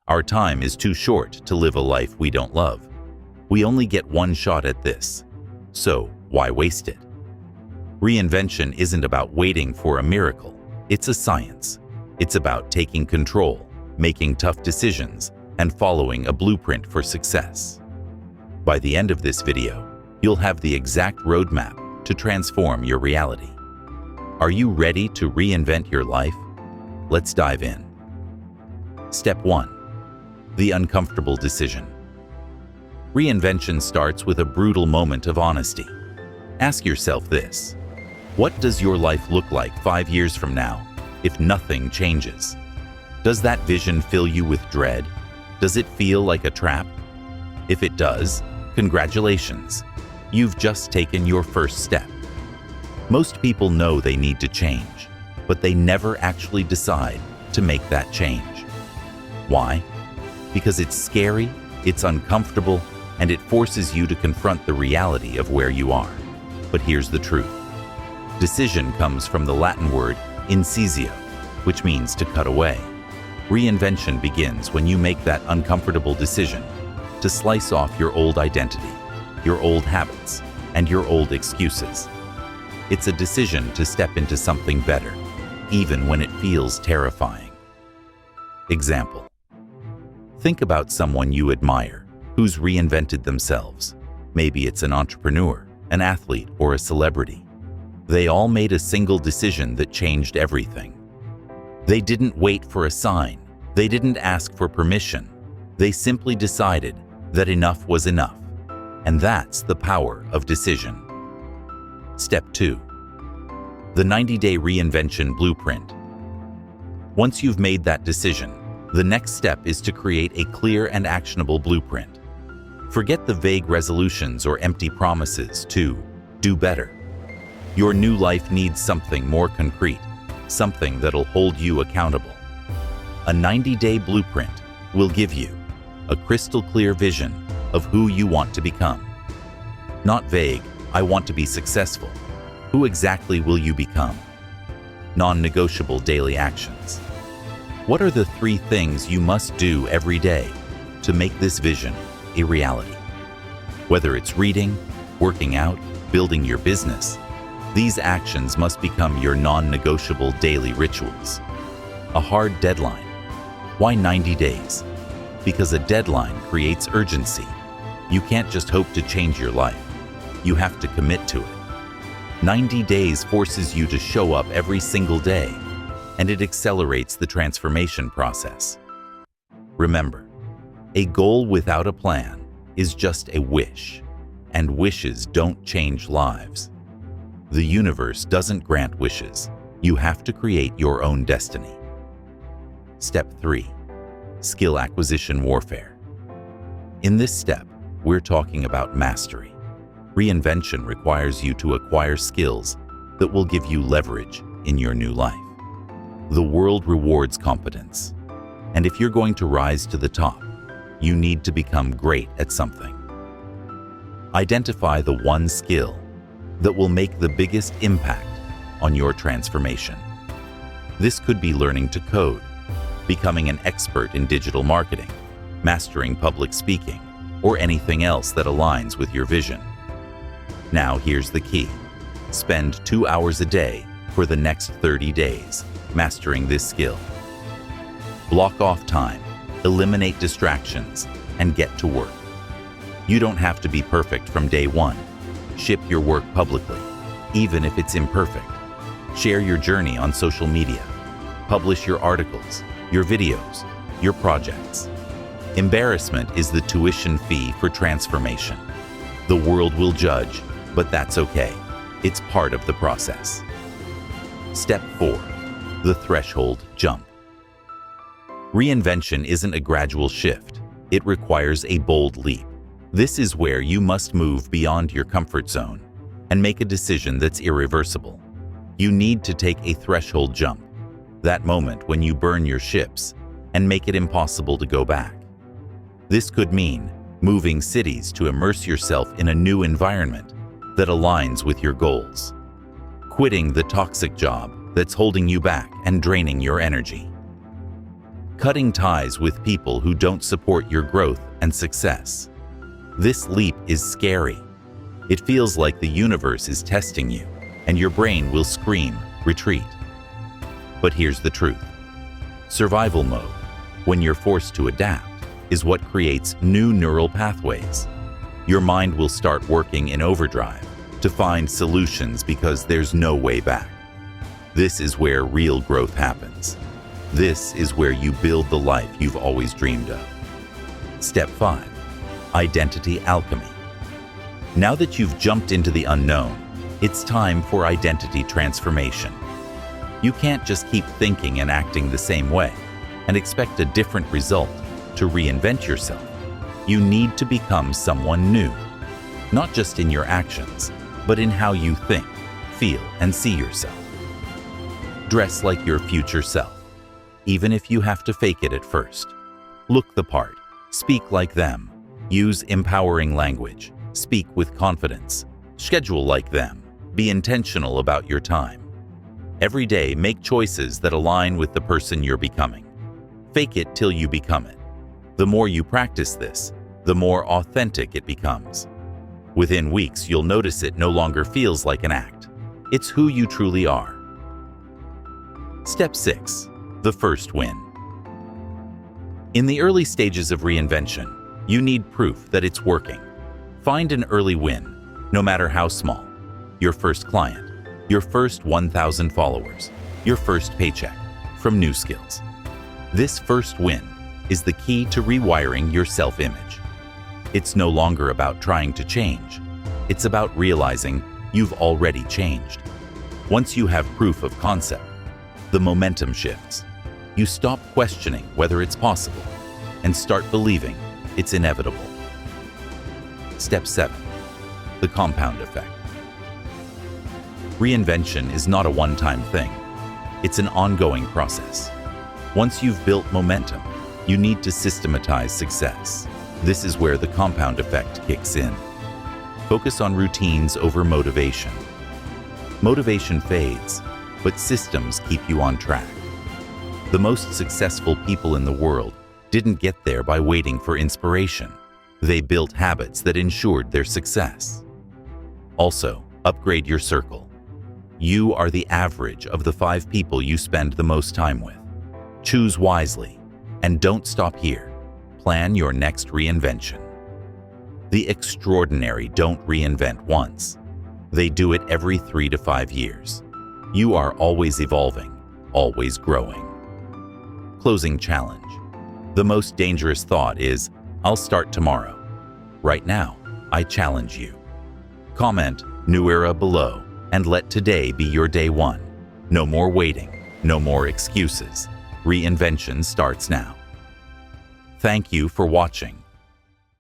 Our time is too short to live a life we don't love. We only get one shot at this, so why waste it? Reinvention isn't about waiting for a miracle. It's a science. It's about taking control, making tough decisions, and following a blueprint for success. By the end of this video, you'll have the exact roadmap to transform your reality. Are you ready to reinvent your life? Let's dive in. Step 1. The uncomfortable decision. Reinvention starts with a brutal moment of honesty. Ask yourself this: what does your life look like 5 years from now if nothing changes? Does that vision fill you with dread? Does it feel like a trap? If it does, congratulations. You've just taken your first step. Most people know they need to change, but they never actually decide to make that change. Why? Because it's scary, it's uncomfortable, and it forces you to confront the reality of where you are. But here's the truth. Decision comes from the Latin word incisio, which means to cut away. Reinvention begins when you make that uncomfortable decision to slice off your old identity, your old habits, and your old excuses. It's a decision to step into something better, even when it feels terrifying. Example. Think about someone you admire who's reinvented themselves. Maybe it's an entrepreneur, an athlete, or a celebrity. They all made a single decision that changed everything. They didn't wait for a sign. They didn't ask for permission. They simply decided that enough was enough. And that's the power of decision. Step 2. The 90-day reinvention blueprint. Once you've made that decision, the next step is to create a clear and actionable blueprint. Forget the vague resolutions or empty promises to do better. Your new life needs something more concrete, something that'll hold you accountable. A 90-day blueprint will give you a crystal clear vision of who you want to become. Not vague, I want to be successful. Who exactly will you become? Non-negotiable daily actions. What are the 3 things you must do every day to make this vision a reality? Whether it's reading, working out, building your business, these actions must become your non-negotiable daily rituals. A hard deadline. Why 90 days? Because a deadline creates urgency. You can't just hope to change your life. You have to commit to it. 90 days forces you to show up every single day, and it accelerates the transformation process. Remember, a goal without a plan is just a wish, and wishes don't change lives. The universe doesn't grant wishes. You have to create your own destiny. Step 3. Skill acquisition warfare. In this step, we're talking about mastery. Reinvention requires you to acquire skills that will give you leverage in your new life. The world rewards competence, and if you're going to rise to the top, you need to become great at something. Identify the one skill that will make the biggest impact on your transformation. This could be learning to code, becoming an expert in digital marketing, mastering public speaking, or anything else that aligns with your vision. Now here's the key. Spend 2 hours a day for the next 30 days mastering this skill. Block off time, eliminate distractions, and get to work. You don't have to be perfect from day one. Ship your work publicly, even if it's imperfect. Share your journey on social media. Publish your articles, your videos, your projects. Embarrassment is the tuition fee for transformation. The world will judge, but that's okay. It's part of the process. Step 4. The threshold jump. Reinvention isn't a gradual shift. It requires a bold leap. This is where you must move beyond your comfort zone and make a decision that's irreversible. You need to take a threshold jump, that moment when you burn your ships and make it impossible to go back. This could mean moving cities to immerse yourself in a new environment that aligns with your goals, quitting the toxic job that's holding you back and draining your energy, cutting ties with people who don't support your growth and success. This leap is scary. It feels like the universe is testing you, and your brain will scream, retreat. But here's the truth. Survival mode, when you're forced to adapt, is what creates new neural pathways. Your mind will start working in overdrive to find solutions because there's no way back. This is where real growth happens. This is where you build the life you've always dreamed of. Step 5. Identity alchemy. Now that you've jumped into the unknown, it's time for identity transformation. You can't just keep thinking and acting the same way and expect a different result to reinvent yourself. You need to become someone new, not just in your actions, but in how you think, feel, and see yourself. Dress like your future self, even if you have to fake it at first. Look the part, speak like them, use empowering language, speak with confidence, schedule like them, be intentional about your time. Every day, make choices that align with the person you're becoming. Fake it till you become it. The more you practice this, the more authentic it becomes. Within weeks, you'll notice it no longer feels like an act. It's who you truly are. Step 6. The first win. In the early stages of reinvention, you need proof that it's working. Find an early win, no matter how small. Your first client, your first 1,000 followers, your first paycheck from new skills. This first win is the key to rewiring your self-image. It's no longer about trying to change. It's about realizing you've already changed. Once you have proof of concept, the momentum shifts. You stop questioning whether it's possible and start believing it's inevitable. Step 7. The compound effect. Reinvention is not a one-time thing. It's an ongoing process. Once you've built momentum, you need to systematize success. This is where the compound effect kicks in. Focus on routines over motivation. Motivation fades, but systems keep you on track. The most successful people in the world didn't get there by waiting for inspiration. They built habits that ensured their success. Also, upgrade your circle. You are the average of the 5 people you spend the most time with. Choose wisely, and don't stop here. Plan your next reinvention. The extraordinary don't reinvent once. They do it every 3 to 5 years. You are always evolving, always growing. Closing challenge. The most dangerous thought is, I'll start tomorrow. Right now, I challenge you. Comment New Era below and let today be your day 1. No more waiting, no more excuses. Reinvention starts now. Thank you for watching.